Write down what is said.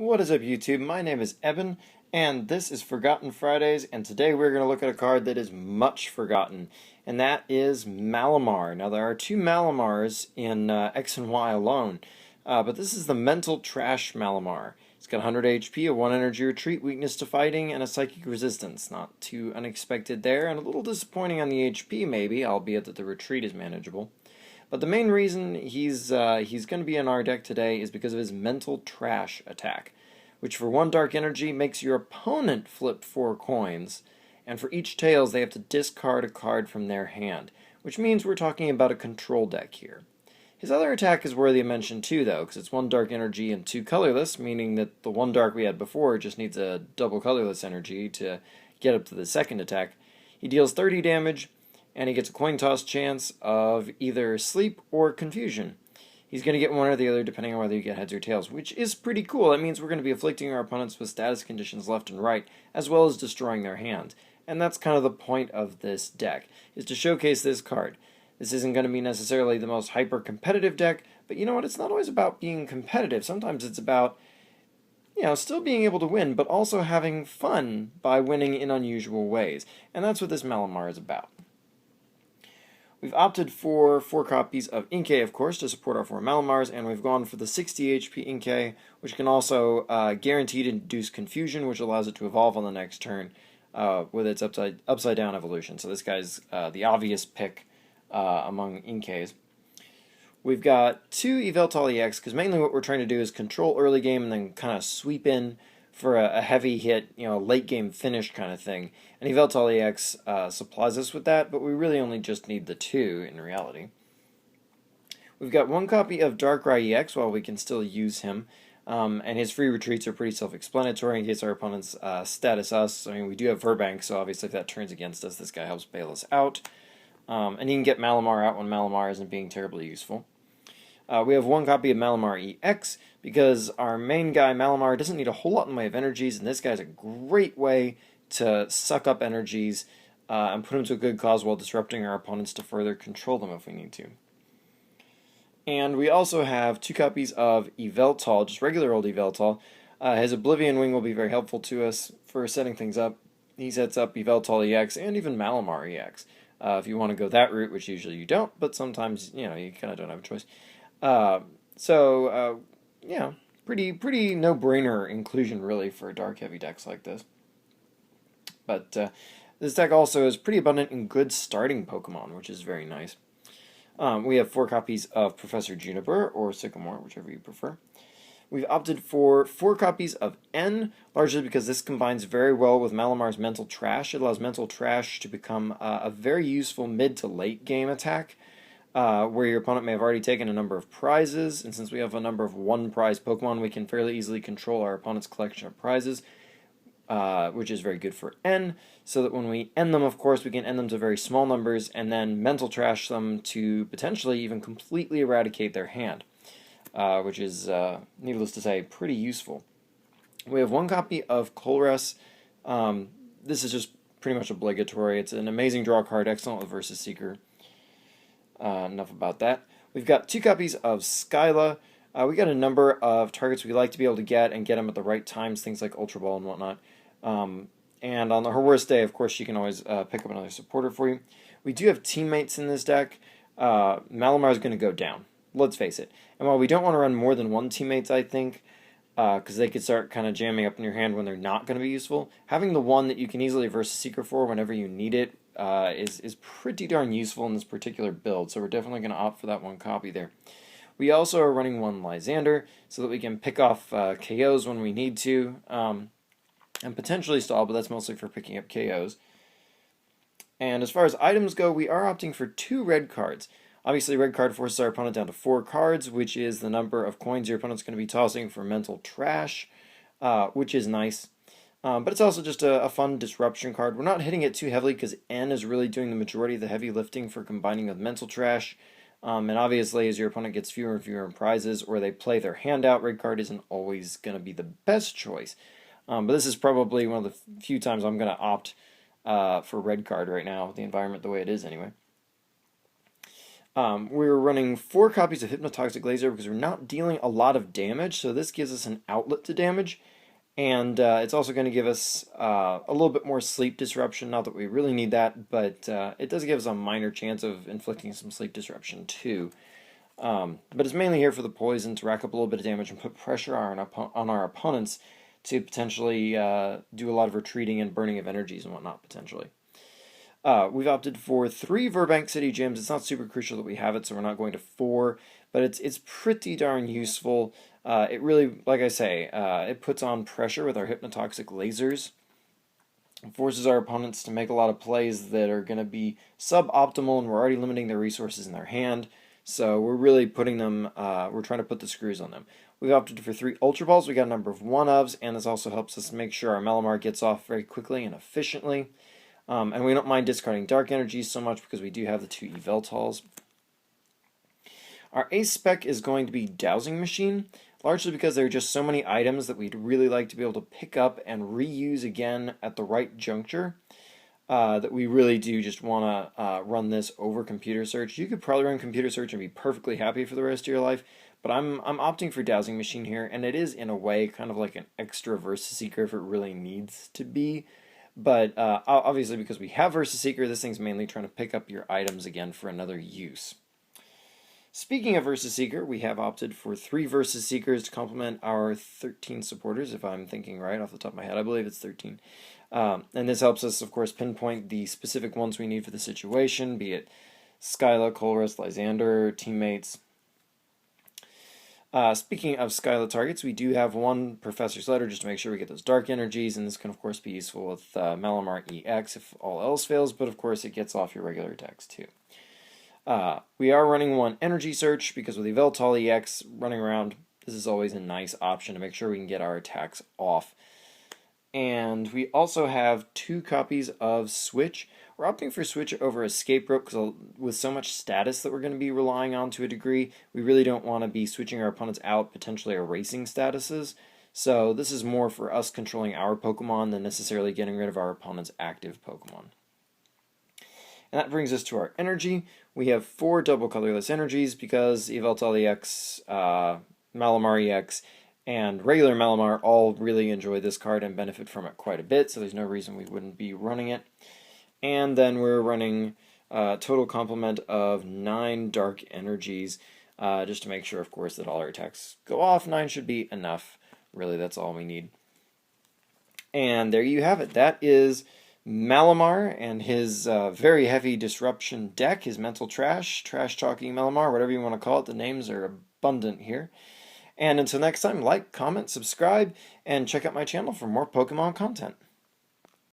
What is up, YouTube? My name is Evan, and this is Forgotten Fridays, and today we're going to look at a card that is much forgotten, and that is Malamar. Now, there are two Malamars in X and Y alone, but this is the Mental Trash Malamar. It's got 100 HP, a 1 energy retreat, weakness to fighting, and a psychic resistance. Not too unexpected there, and a little disappointing on the HP maybe, albeit that the retreat is manageable. But the main reason he's going to be in our deck today is because of his Mental Trash attack, which for 1 dark energy makes your opponent flip 4 coins, and for each tails they have to discard a card from their hand, which means we're talking about a control deck here. His other attack is worthy of mention too, though, because it's 1 dark energy and 2 colorless, meaning that the 1 dark we had before just needs a double colorless energy to get up to the second attack. He deals 30 damage, and he gets a coin toss chance of either sleep or confusion. He's going to get one or the other depending on whether you get heads or tails, which is pretty cool. That means we're going to be afflicting our opponents with status conditions left and right, as well as destroying their hand. And that's kind of the point of this deck, is to showcase this card. This isn't going to be necessarily the most hyper-competitive deck, but you know what? It's not always about being competitive. Sometimes it's about, still being able to win, but also having fun by winning in unusual ways. And that's what this Malamar is about. We've opted for 4 copies of Inkay, of course, to support our 4 Malamars, and we've gone for the 60 HP Inkay, which can also guaranteed induce confusion, which allows it to evolve on the next turn with its upside down evolution. So this guy's the obvious pick among Inkays. We've got 2 Yveltal EX, because mainly what we're trying to do is control early game and then kind of sweep in for a heavy hit, late game finish kind of thing. And Yveltal EX supplies us with that, but we really only just need the 2 in reality. We've got 1 copy of Darkrai EX while we can still use him. And his free retreats are pretty self-explanatory in case our opponents status us. I mean, we do have Verbank, so obviously if that turns against us, this guy helps bail us out. And he can get Malamar out when Malamar isn't being terribly useful. We have 1 copy of Malamar EX, because our main guy, Malamar, doesn't need a whole lot in the way of energies, and this guy's a great way to suck up energies and put them to a good cause while disrupting our opponents to further control them if we need to. And we also have 2 copies of Yveltal, just regular old Yveltal. His Oblivion Wing will be very helpful to us for setting things up. He sets up Yveltal EX and even Malamar EX. If you want to go that route, which usually you don't, but sometimes, you kind of don't have a choice. Pretty no-brainer inclusion, really, for dark-heavy decks like this. But this deck also is pretty abundant in good starting Pokemon, which is very nice. We have 4 copies of Professor Juniper, or Sycamore, whichever you prefer. We've opted for 4 copies of N, largely because this combines very well with Malamar's Mental Trash. It allows Mental Trash to become a very useful mid to late game attack, where your opponent may have already taken a number of prizes, and since we have a number of 1-prize Pokemon, we can fairly easily control our opponent's collection of prizes, which is very good for N, so that when we end them, of course, we can end them to very small numbers, and then Mental Trash them to potentially even completely eradicate their hand, which is, needless to say, pretty useful. We have 1 copy of Colress. This is just pretty much obligatory. It's an amazing draw card, excellent with Versus Seeker. Enough about that. We've got 2 copies of Skyla. We got a number of targets we like to be able to get and get them at the right times, things like Ultra Ball and whatnot. And on her worst day, of course, she can always pick up another supporter for you. We do have teammates in this deck. Malamar is going to go down. Let's face it. And while we don't want to run more than 1 teammates, I think, because they could start kind of jamming up in your hand when they're not going to be useful, having the 1 that you can easily Versus Seeker for whenever you need it is pretty darn useful in this particular build, so we're definitely going to opt for that 1 copy there. We also are running 1 Lysander, so that we can pick off KOs when we need to, and potentially stall, but that's mostly for picking up KOs. And as far as items go, we are opting for 2 red cards. Obviously, red card forces our opponent down to 4 cards, which is the number of coins your opponent's going to be tossing for Mental Trash, which is nice. But it's also just a fun disruption card. We're not hitting it too heavily because N is really doing the majority of the heavy lifting for combining with Mental Trash. And obviously, as your opponent gets fewer and fewer in prizes, or they play their hand out, red card isn't always going to be the best choice. But this is probably one of the few times I'm going to opt for red card right now, with the environment the way it is anyway. We're running 4 copies of Hypnotoxic Laser because we're not dealing a lot of damage, so this gives us an outlet to damage. And it's also going to give us a little bit more sleep disruption, not that we really need that, but it does give us a minor chance of inflicting some sleep disruption too. But it's mainly here for the poison to rack up a little bit of damage and put pressure on our opponents to potentially do a lot of retreating and burning of energies and whatnot, potentially. We've opted for 3 Verbank City Gyms. It's not super crucial that we have it, so we're not going to 4, but it's pretty darn useful. It really, like I say, it puts on pressure with our hypnotoxic lasers. It forces our opponents to make a lot of plays that are going to be suboptimal, and we're already limiting their resources in their hand. So we're really putting them, we're trying to put the screws on them. We've opted for 3 Ultra Balls. We got a number of 1-ofs, and this also helps us make sure our Malamar gets off very quickly and efficiently. And we don't mind discarding Dark Energies so much because we do have the 2 Eveltals. Our ace spec is going to be Dowsing Machine, largely because there are just so many items that we'd really like to be able to pick up and reuse again at the right juncture. That we really do just want to run this over Computer Search. You could probably run Computer Search and be perfectly happy for the rest of your life, but I'm opting for Dowsing Machine here, and it is in a way kind of like an extra Versus Seeker if it really needs to be. But obviously because we have Versus Seeker, this thing's mainly trying to pick up your items again for another use. Speaking of Versus Seeker, we have opted for 3 Versus Seekers to complement our 13 supporters, if I'm thinking right off the top of my head. I believe it's 13. And this helps us, of course, pinpoint the specific ones we need for the situation, be it Skyla, Colress, Lysander, teammates. Speaking of Skyla targets, we do have 1 Professor's Letter just to make sure we get those dark energies, and this can, of course, be useful with Malamar EX if all else fails, but, of course, it gets off your regular attacks, too. We are running 1 Energy Search because with the Eveltal EX running around, this is always a nice option to make sure we can get our attacks off. And we also have 2 copies of Switch. We're opting for Switch over Escape Rope because with so much status that we're going to be relying on to a degree, we really don't want to be switching our opponents out, potentially erasing statuses. So this is more for us controlling our Pokemon than necessarily getting rid of our opponent's active Pokemon. And that brings us to our energy. We have 4 double colorless energies because Eveltal EX, Malamar EX, and regular Malamar all really enjoy this card and benefit from it quite a bit, so there's no reason we wouldn't be running it. And then we're running a total complement of 9 dark energies, just to make sure, of course, that all our attacks go off. 9 should be enough. Really, that's all we need. And there you have it. That is Malamar and his very heavy disruption deck, his mental trash talking Malamar, whatever you want to call it. The names are abundant here. And until next time, like, comment, subscribe, and check out my channel for more Pokemon content.